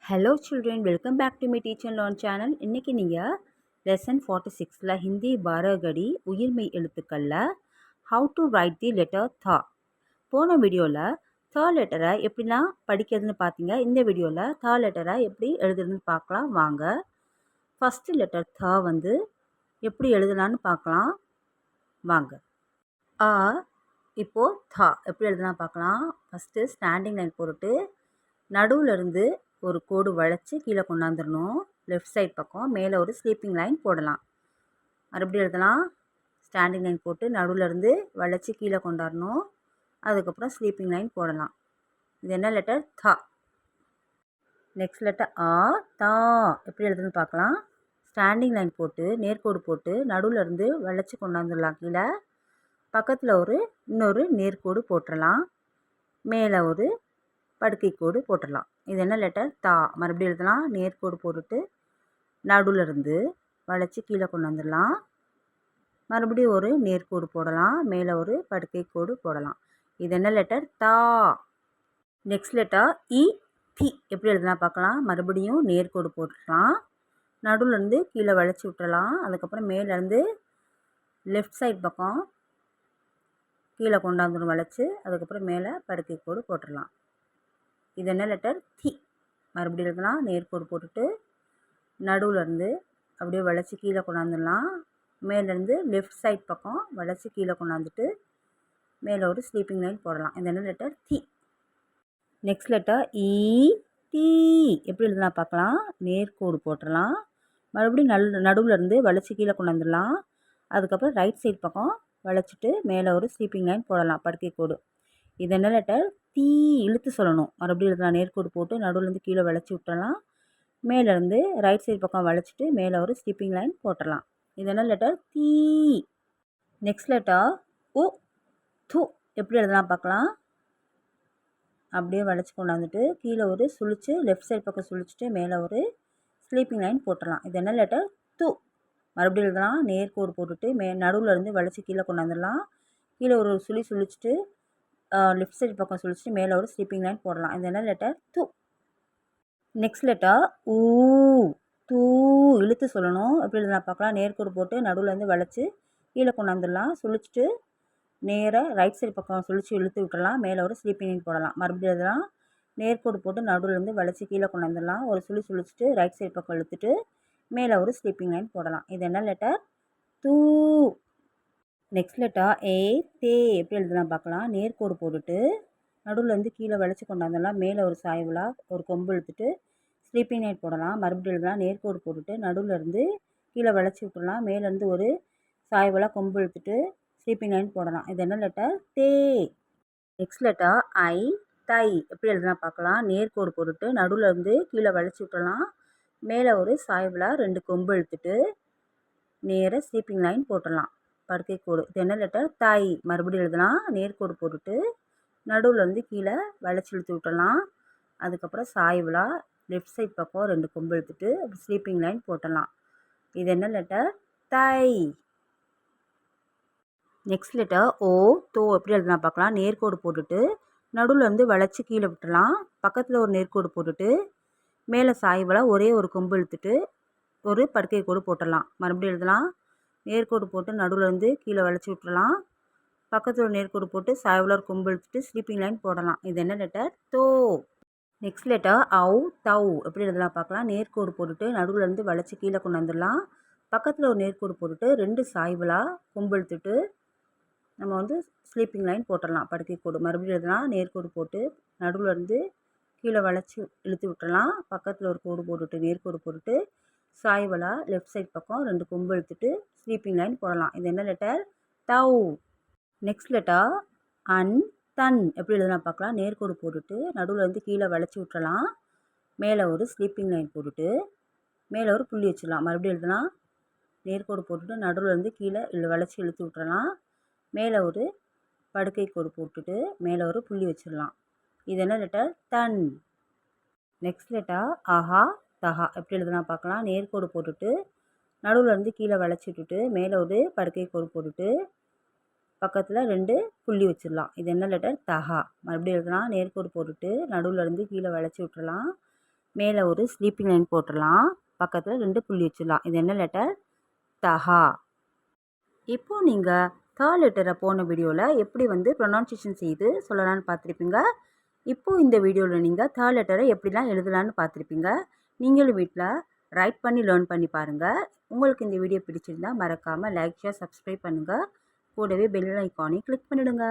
Hello children, welcome back to my teach and learn channel. இன்றைக்கி நீங்கள் lesson 46ல் ஹிந்தி பாரகடி உயிர்மெய் எழுத்துக்களில் how to write the letter த. போன வீடியோவில் த லெட்டரை எப்படிலாம் படிக்கிறதுன்னு பார்த்தீங்க. இந்த வீடியோவில் த லெட்டரை எப்படி எழுதுறதுன்னு பார்க்கலாம் வாங்க. ஃபஸ்ட்டு லெட்டர் த வந்து எப்படி எழுதலான்னு பார்க்கலாம் வாங்க. அ இப்போது த எப்படி எழுதலாம் பார்க்கலாம். ஃபஸ்ட்டு ஸ்டாண்டிங் லைன் போட்டுட்டு நடுவில் இருந்து ஒரு கோடு வளைச்சி கீழே கொண்டாந்துடணும். லெஃப்ட் சைட் பக்கம் மேலே ஒரு ஸ்லீப்பிங் லைன் போடலாம். மறுபடியும் எழுதலாம். ஸ்டாண்டிங் லைன் போட்டு நடுவில் இருந்து வளைச்சி கீழே கொண்டாடணும். அதுக்கப்புறம் ஸ்லீப்பிங் லைன் போடலாம். இது என்ன லெட்டர்? த. நெக்ஸ்ட் லெட்டர் ஆ. தா எப்படி எழுதுன்னு பார்க்கலாம். ஸ்டாண்டிங் லைன் போட்டு நேர்கோடு போட்டு நடுவில் இருந்து வளைச்சி கொண்டாந்துடலாம். கீழே பக்கத்தில் இன்னொரு நேர்கோடு போட்டுடலாம். மேலே ஒரு படுக்கை கோடு போட்டுடலாம். இது என்ன லெட்டர்? தா. மறுபடியும் எழுதலாம். நேர்கோடு போட்டுட்டு நடுவில் இருந்து வளைச்சி கீழே கொண்டு வந்துடலாம். மறுபடியும் ஒரு நேர்கோடு போடலாம். மேலே ஒரு படுக்கை கோடு போடலாம். இது என்ன லெட்டர்? தா. Next letter E. தி எப்படி எழுதலாம் பார்க்கலாம். மறுபடியும் நேர்கோடு போட்டுடலாம். நடுவில் இருந்து கீழே வளைச்சி விட்டுறலாம். அதுக்கப்புறம் மேலேருந்து லெஃப்ட் சைட் பக்கம் கீழே கொண்டாந்துடும் வளைச்சி. அதுக்கப்புறம் மேலே படுக்கை கோடு போட்டுடலாம். இது என்ன லெட்டர்? தி. மறுபடியும் எழுதலாம். நேர்கோடு போட்டுட்டு நடுவில் இருந்து அப்படியே வளைச்சி கீழே கொண்டாந்துடலாம். மேலேருந்து லெஃப்ட் சைட் பக்கம் வளைச்சி கீழே கொண்டாந்துட்டு மேலே ஒரு ஸ்லீப்பிங் லைன் போடலாம். இது என்ன லெட்டர்? தி. நெக்ஸ்ட் லெட்டர் ஈ. தி எப்படி எழுதலாம் பார்க்கலாம். நேர்கோடு போட்டுடலாம். மறுபடியும் நடுவில் இருந்து வளைச்சி கீழே கொண்டாந்துடலாம். அதுக்கப்புறம் ரைட் சைட் பக்கம் வளைச்சிட்டு மேலே ஒரு ஸ்லீப்பிங் லைன் போடலாம். படுக்கை கோடு. இது என்ன லெட்டர்? தீ. இழுத்து சொல்லணும். மறுபடியும் எழுதலாம். நேர்கோடு போட்டு நடுவுலேருந்து கீழே வளைச்சி விட்டுறலாம். மேலேருந்து ரைட் சைடு பக்கம் வளைச்சிட்டு மேலே ஒரு ஸ்லிப்பிங் லைன் போட்டுடலாம். இது என்ன லெட்டர்? தீ. நெக்ஸ்ட் லெட்டர் உ. து எப்படி எழுதலாம் பார்க்கலாம். அப்படியே வளைச்சி கொண்டாந்துட்டு கீழே ஒரு சுழிச்சு லெஃப்ட் சைட் பக்கம் சுழிச்சிட்டு மேலே ஒரு ஸ்லீப்பிங் லைன் போட்டுடலாம். இது என்ன லெட்டர்? து. மறுபடியும் எழுதலாம். நேர்கோடு போட்டுட்டு நடுவில் இருந்து வளைச்சி கீழே கொண்டாந்துடலாம். கீழே ஒரு சுழிச்சிட்டு லெஃப்ட் சைடு பக்கம் சுழிச்சிட்டு மேலே ஒரு ஸ்லீப்பிங் லைன் போடலாம். இது என்ன லெட்டர்? து. நெக்ஸ்ட் லெட்டர் ஊ. தூ. இழுத்து சொல்லணும். எப்படி எழுதலாம் பார்க்கலாம். நேர்கோடு போட்டு நடுவில் வளைச்சி கீழே கொண்டாந்துடலாம். சுழிச்சிட்டு நேராக ரைட் சைடு பக்கம் சுழிச்சு இழுத்து விட்டுறலாம். மேலே ஒரு ஸ்லீப்பிங் லைன் போடலாம். மறுபடியும் எழுதலாம். நேர்கோடு போட்டு நடுவில் வளைச்சி கீழே கொண்டாந்துடலாம். ஒரு சுழிச்சிட்டு ரைட் சைடு பக்கம் இழுத்துட்டு மேலே ஒரு ஸ்லீப்பிங் லைன் போடலாம். இது என்ன லெட்டர்? தூ. Next letter A. தே எப்படி எழுதலாம் பார்க்கலாம். நேர்கோடு போட்டுட்டு நடுவில் கீழே வளைச்சி கொண்டாந்துடலாம். மேலே ஒரு சாய்வலாக ஒரு கொம்பு இழுத்துட்டு ஸ்லீப்பிங் லைன் போடலாம். மறுபடியும் எழுதலாம். நேர்கோடு போட்டுட்டு நடுவில் இருந்து கீழே வளைச்சி விட்டுடலாம். மேலேருந்து ஒரு சாய்வலாக கொம்பு இழுத்துட்டு ஸ்லீப்பிங் லைன் போடலாம். இது என்ன லெட்டர்? தே. நெக்ஸ்ட் லெட்டர் ஐ. தை எப்படி எழுதலாம் பார்க்கலாம். நேர்கோடு போட்டுட்டு நடுவில் இருந்து கீழே வளைச்சி விட்டுடலாம். மேலே ஒரு சாய்வலாக 2 கொம்பு இழுத்துட்டு நேராக ஸ்லீப்பிங் லைன் போட்டுடலாம். படுக்கை கோடு. இது என்ன லெட்டர்? தை. மறுபடியும் எழுதலாம். நேர்கோடு போட்டுட்டு நடுவில் கீழே வளைச்சி இழுத்து விட்டுடலாம். அதுக்கப்புறம் சாய்வலாக லெஃப்ட் சைட் பக்கம் 2 கொம்பு இழுத்துட்டு ஸ்லீப்பிங் லைன் போட்டுடலாம். இது என்ன லெட்டர்? தை. நெக்ஸ்ட் லெட்டர் ஓ. தோ எப்படி எழுதலாம் பார்க்கலாம். நேர்கோடு போட்டுட்டு நடுவில் வளைச்சி கீழே விட்டுடலாம். பக்கத்தில் ஒரு நேர்கோடு போட்டுட்டு மேலே சாய்வலாக ஒரே ஒரு கொம்பு இழுத்துட்டு ஒரு படுக்கை கோடு போட்டுடலாம். மறுபடியும் எழுதலாம். நேர்கோடு போட்டு நடுவில் கீழே வளைச்சி விட்டுறலாம். பக்கத்தில் ஒரு நேர்கோடு போட்டு சாய்வலாக கொம்பு இழுத்துட்டு ஸ்லீப்பிங் லைன் போடலாம். இது என்ன லெட்டர்? தோ. நெக்ஸ்ட் லெட்டர் அவு. தவ் எப்படி எழுதலாம் பார்க்கலாம். நேர்கோடு போட்டுட்டு நடுவில் வளைச்சி கீழே கொண்டு வந்துடலாம். பக்கத்தில் ஒரு நேர்கோடு போட்டுட்டு 2 சாய்வலாக கொம்பு இழுத்துட்டு நம்ம ஸ்லீப்பிங் லைன் போட்டுடலாம். படுக்கை கோடு. மறுபடியும் எழுதலாம். நேர்கோடு போட்டு நடுவில் கீழே வளைச்சி இழுத்து விட்டுறலாம். பக்கத்தில் ஒரு கோடு போட்டுட்டு நேர்கோடு போட்டுட்டு சாய்வலாக லெஃப்ட் சைட் பக்கம் 2 கொம்பு இழுத்துட்டு ஸ்லீப்பிங் லைன் போடலாம். இது என்ன லெட்டர்? தவ். நெக்ஸ்ட் லெட்டர் அன். தன் எப்படி எழுதலாம் பார்க்கலாம். நேர்கோடு போட்டுட்டு நடுவில் கீழே வளைச்சி விட்டுறலாம். மேலே ஒரு ஸ்லீப்பிங் லைன் போட்டுட்டு மேலே ஒரு புள்ளி வச்சிடலாம். மறுபடியும் எழுதலாம். நேர்கோடு போட்டுட்டு நடுவில் கீழே வளைச்சி இழுத்து விட்டுறலாம். மேலே ஒரு படுக்கை கோடு போட்டுட்டு மேலே ஒரு புள்ளி வச்சிடலாம். இது என்ன லெட்டர்? தன். நெக்ஸ்ட் லெட்டர் ஆஹா. தஹா எப்படி எழுதலாம் பார்க்கலாம். நேர்கோடு போட்டுட்டு நடுவில் கீழே வளைச்சி விட்டுட்டு மேலே ஒரு படுக்கை கோடு போட்டுட்டு பக்கத்தில் 2 புள்ளி வச்சிடலாம். இது என்ன லெட்டர்? தஹா. மறுபடியும் எழுதலாம். நேர்கோடு போட்டுட்டு நடுவில் கீழே வளைச்சி விட்டுறலாம். மேலே ஒரு ஸ்லீப்பிங் லைன் போட்டுடலாம். பக்கத்தில் 2 புள்ளி வச்சிடலாம். இது என்ன லெட்டர்? தஹா. இப்போது நீங்கள் த லெட்டரை போன வீடியோவில் எப்படி ப்ரொனவுன்சியேஷன் செய்து சொல்லலான்னு பார்த்துருப்பீங்க. இப்போது இந்த வீடியோவில் நீங்கள் த லெட்டரை எப்படிலாம் எழுதலான்னு பார்த்துருப்பீங்க. நீங்களும் வீட்டில் ரைட் பண்ணி லேர்ன் பண்ணி பாருங்கள். உங்களுக்கு இந்த வீடியோ பிடிச்சிருந்தா மறக்காமல் லைக், ஷேர், சப்ஸ்கிரைப் பண்ணுங்கள். கூடவே பெல் ஐக்கானையும் கிளிக் பண்ணிவிடுங்க.